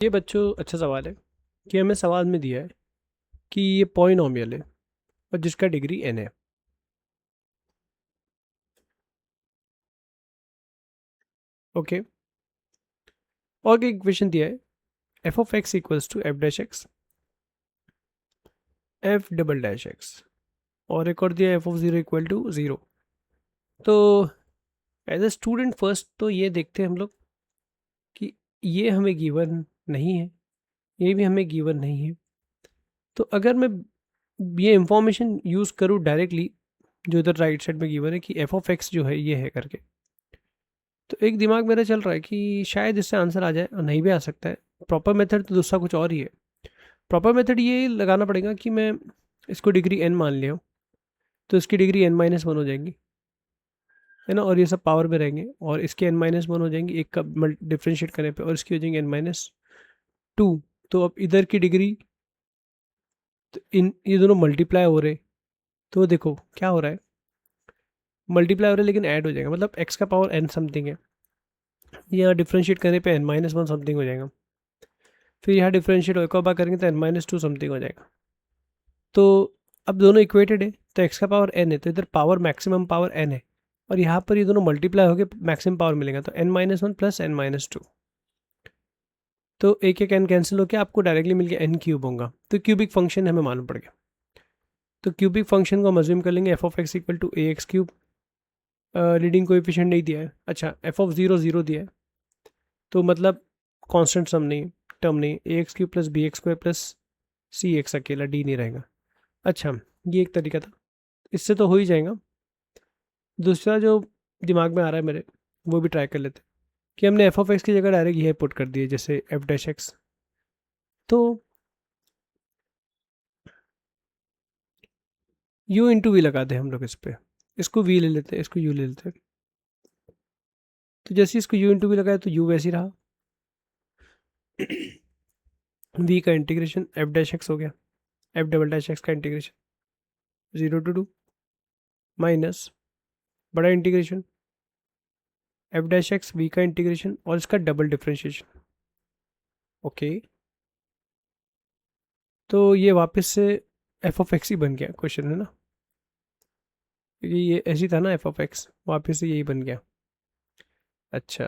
ये बच्चों अच्छा सवाल है कि हमें सवाल में दिया है कि ये पॉलिनॉमियल है और जिसका डिग्री n है। ओके, और एक इक्वेशन दिया है F of X equals to F dash X F double dash X, और एक और दिया F of zero equal to zero. तो एज ए स्टूडेंट फर्स्ट तो ये देखते हैं हम लोग कि ये हमें गिवन नहीं है, ये भी हमें गिवन नहीं है। तो अगर मैं ये इंफॉर्मेशन यूज़ करूँ डायरेक्टली, जो इधर राइट साइड में गिवन है कि एफ ऑफ एक्स जो है ये है करके, तो एक दिमाग मेरा चल रहा है कि शायद इससे आंसर आ जाए, और नहीं भी आ सकता है। प्रॉपर मेथड तो दूसरा कुछ और ही है। प्रॉपर मेथड ये लगाना पड़ेगा कि मैं इसको डिग्री एन मान लिया हूँ, तो इसकी डिग्री एन माइनस वन हो जाएगी, है ना, और ये सब पावर में रहेंगे, और इसके एन माइनस वन हो जाएंगी एक का डिफ्रेंशिएट करने पे, और इसकी हो जाएंगी एन माइनस टू। तो अब इधर की डिग्री, तो इन ये दोनों मल्टीप्लाई हो रहे, तो देखो क्या हो रहा है, मल्टीप्लाई हो रहा है लेकिन ऐड हो जाएगा, मतलब एक्स का पावर एन समथिंग है, यहाँ डिफ्रेंशिएट करने पे एन माइनस वन समथिंग हो जाएगा, फिर यहाँ डिफरेंशिएट एक और बार करेंगे तो एन माइनस टू समथिंग हो जाएगा। तो अब दोनों इक्वेटेड है, तो एक्स का पावर एन है, तो इधर पावर मैक्सिमम पावर एन है, और यहाँ पर ये दोनों मल्टीप्लाई होकर मैक्सिमम पावर मिलेगा, तो N minus one plus N minus two. तो एक एक एन कैंसिल होकर आपको डायरेक्टली मिल गया एन क्यूब होगा, तो क्यूबिक फंक्शन हमें मालूम पड़ गया। तो क्यूबिक फंक्शन को हम अज्यूम कर लेंगे F of X equal to A x cube. Leading coefficient नहीं दिया है, अच्छा एफ ऑफ ज़ीरो ज़ीरो दिया है, तो मतलब कांस्टेंट सम नहीं, टर्म नहीं, a x cube plus b x square plus c x, अकेला डी नहीं रहेगा। अच्छा, ये एक तरीका था, इससे तो हो ही जाएगा। दूसरा जो दिमाग में आ रहा है मेरे, वो भी ट्राई कर लेते हैं कि हमने एफ ऑफ एक्स की जगह डायरेक्ट ये पुट कर दिए, जैसे एफ डैश एक्स। तो यू इंटू वी लगा दें हम लोग इस पर, इसको वी ले लेते हैं, इसको यू ले लेते हैं। तो जैसे इसको यू इंटू वी लगाया तो यू वैसे ही रहा, वी का इंटीग्रेशन एफ डैश एक्स हो गया, एफ डबल डैश एक्स का integration zero to two minus बड़ा integration f dash x v का इंटीग्रेशन और इसका डबल डिफ्रेंशिएशन। ओके, तो ये वापस से एफ ऑफ एक्स ही बन गया क्वेश्चन, है ना, क्योंकि ये ऐसी था ना एफ ऑफ एक्स, वापस से यही बन गया। अच्छा,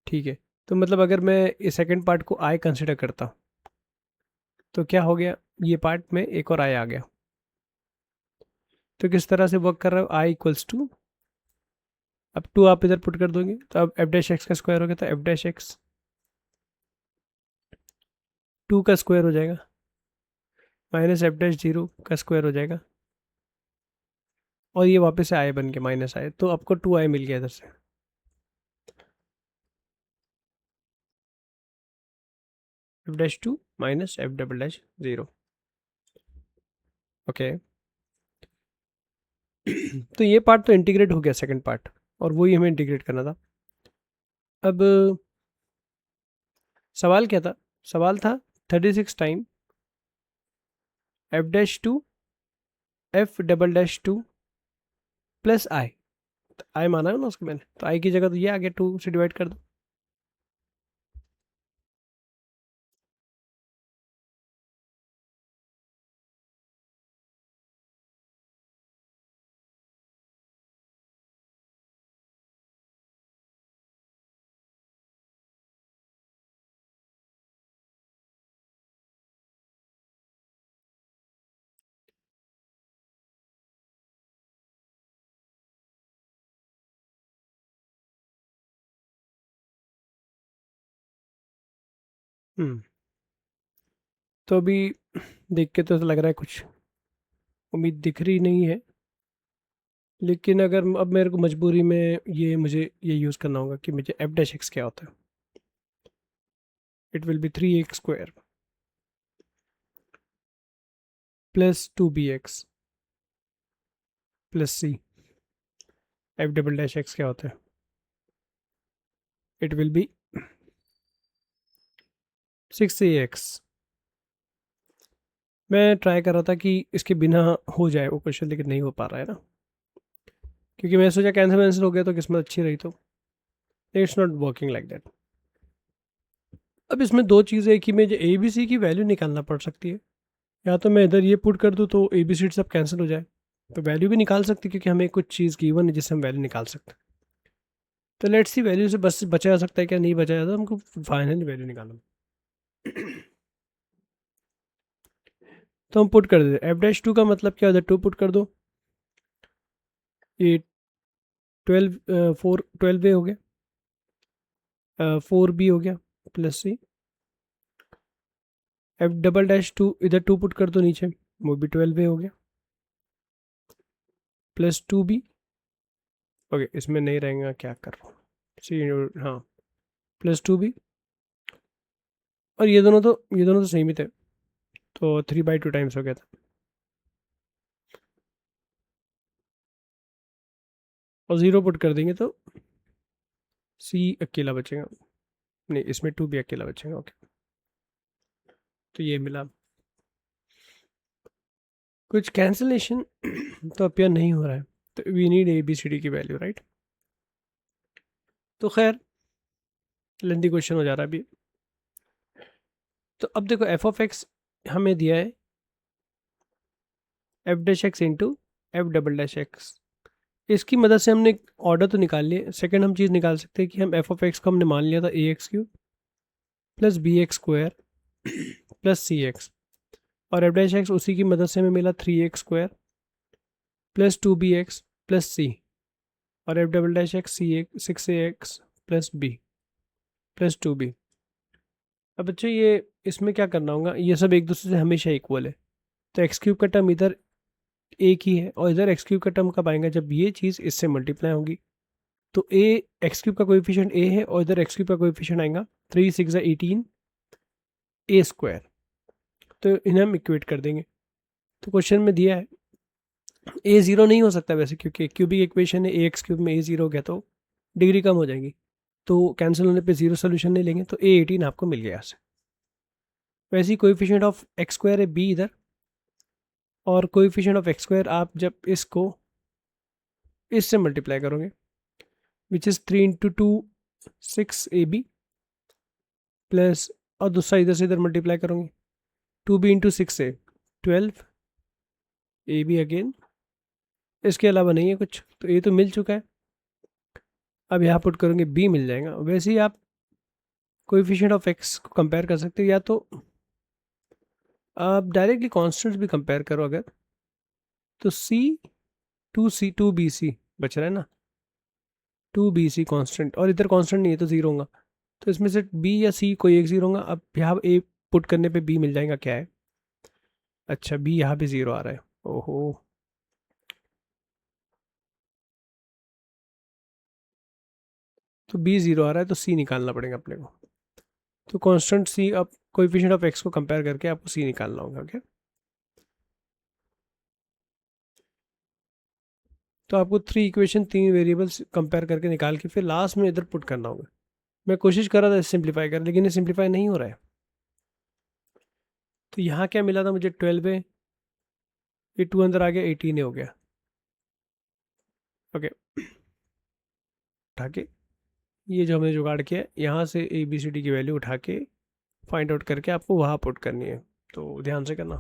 ठीक है। तो मतलब अगर मैं इस सेकंड पार्ट को आई कंसिडर करता, तो क्या हो गया, ये पार्ट में एक और आई आ गया। तो किस तरह से वर्क कर रहा है, आई इक्वल्स टू, अब टू आप इधर पुट कर दोगे तो अब एफ डैश एक्स का स्क्वायर हो गया, तो एफ डैश एक्स टू का स्क्वायर हो जाएगा माइनस एफ डैश जीरो का स्क्वायर हो जाएगा, और ये वापस से आई बन के माइनस आई, तो आपको टू आई मिल गया इधर से। F dash two minus F double dash zero. Okay, तो ये पार्ट तो इंटीग्रेट हो गया सेकंड पार्ट, और वही हमें इंटीग्रेट करना था। अब सवाल क्या था, सवाल था 36 time f dash two f double dash two plus I, I माना है ना उसको मैंने, तो आई की जगह तो ये आ गया, टू से डिवाइड कर दो। हम्म, तो अभी देख के तो लग रहा है कुछ उम्मीद दिख रही नहीं है, लेकिन अगर अब मेरे को मजबूरी में ये मुझे ये यूज़ करना होगा कि मुझे एफ डैश एक्स क्या होता है। It will be three X square plus two B X plus C. F double dash X क्या होता है, it will be six A X. मैं ट्राई कर रहा था कि इसके बिना हो जाए वो क्वेश्चन, लेकिन नहीं हो पा रहा है ना, क्योंकि मैं सोचा कैंसिल वैंसिल हो गया तो किस्मत अच्छी रही, तो it's not working like that. अब इसमें दो चीज़ें, एक ही में जो ए बी सी की वैल्यू निकालना पड़ सकती है, या तो मैं इधर ये पुट कर दूँ तो ए बी सी सब कैंसिल हो जाए, तो वैल्यू भी निकाल सकती क्योंकि हमें कुछ चीज़ गिवन है जिससे हम वैल्यू निकाल सकते हैं। तो लेट्स सी वैल्यू से बस बचा जा सकता है क्या, नहीं बचा जाता, हमको फाइनली वैल्यू निकालना। तो हम पुट कर देते एफ डैश टू का मतलब क्या होता है, टू पुट कर दो, ये 12 ए हो गया, 4 बी हो गया plus C, F double dash two इधर टू पुट कर दो नीचे, वो भी 12 ए हो गया प्लस 2 बी। ओके, इसमें नहीं रहेगा, क्या कर रहा हूँ, सी, हाँ, प्लस 2 बी, और ये दोनों तो सेम ही थे, तो 3/2 टाइम्स हो गया था, और 0 पुट कर देंगे तो सी अकेला बचेगा, नहीं इसमें 2 भी अकेला बचेगा। ओके, तो ये मिला, कुछ कैंसिलेशन तो अपियर नहीं हो रहा है, तो we need A B C D की वैल्यू, राइट। तो खैर लेंथी क्वेश्चन हो जा रहा है अभी। तो अब देखो एफ ऑफ एक्स हमें दिया है F dash x into F double dash x, इसकी मदद से हमने ऑर्डर तो निकाल लिया। सेकंड हम चीज़ निकाल सकते हैं कि हम एफ ऑफ एक्स को हमने मान लिया था a x cube plus b x square plus c x, और एफ डैश एक्स उसी की मदद से हमें मिला 3x² प्लस 2bx प्लस सी, और एफ डबल डैश एक्स सी एक 6ax plus B plus 2b। अब बच्चों ये इसमें क्या करना होगा, ये सब एक दूसरे से हमेशा इक्वल है, तो एक्स क्यूब का टर्म इधर एक ही है, और इधर एक्स क्यूब का टर्म कब आएगा, जब ये चीज़ इससे मल्टीप्लाई होगी। तो ए एक्स क्यूब का कोएफिशिएंट ए है, और इधर एक्स क्यूब का कोएफिशिएंट आएगा 3 6 18 ए स्क्वायर, तो इन्हें हम इक्वेट कर देंगे। तो क्वेश्चन में दिया है ए ज़ीरो नहीं हो सकता वैसे, क्योंकि क्यूबिक इक्वेशन है, ए एक्स क्यूब में ए ज़ीरो हो गया तो डिग्री कम हो जाएगी, तो कैंसिल होने पे ज़ीरो सोल्यूशन नहीं लेंगे, तो ए 18 आपको मिल गया यहाँ से। वैसे ही कोएफिशिएंट ऑफ एक्स स्क्वायर है बी इधर, और कोएफिशिएंट ऑफ एक्स स्क्वायर आप जब इसको इससे मल्टीप्लाई करोगे which is 3 into 2 6ab plus, और दूसरा इधर से इधर मल्टीप्लाई करोगे 2b into 6a 12ab again, इसके अलावा नहीं है कुछ, तो ये तो मिल चुका है। अब यहाँ पुट करोगे b मिल जाएगा। वैसे ही आप कोएफिशिएंट ऑफ एक्स को कंपेयर कर सकते हो, या तो आप डायरेक्टली कॉन्स्टेंट्स भी कंपेयर करो अगर, तो टू बी सी बच रहा है ना, 2bc कांस्टेंट, और इधर कांस्टेंट नहीं है तो ज़ीरो होगा, तो इसमें से b या c कोई एक ज़ीरो होगा। अब यहाँ a पुट करने पे b मिल जाएगा, क्या है, अच्छा b यहाँ पे ज़ीरो आ रहा है, ओहो, तो b ज़ीरो आ रहा है, तो c निकालना पड़ेगा अपने को। तो कांस्टेंट c, अब कोएफिशिएंट ऑफ x को कंपेयर करके आपको c निकालना होगा। ओके, तो आपको 3 इक्वेशन 3 वेरिएबल्स कंपेयर करके निकाल के फिर लास्ट में इधर पुट करना होगा। मैं कोशिश कर रहा था सिंप्लीफाई कर, लेकिन ये सिंप्लीफाई नहीं हो रहा है। तो यहाँ क्या मिला था मुझे, 12 है, ये 2 अंदर आ गया, 18 हो गया। ओके, उठा के ये जो हमने जुगाड़ किया है, यहाँ से ए बी सी डी की वैल्यू उठा के फाइंड आउट करके आपको वहाँ पुट करनी है, तो ध्यान से करना।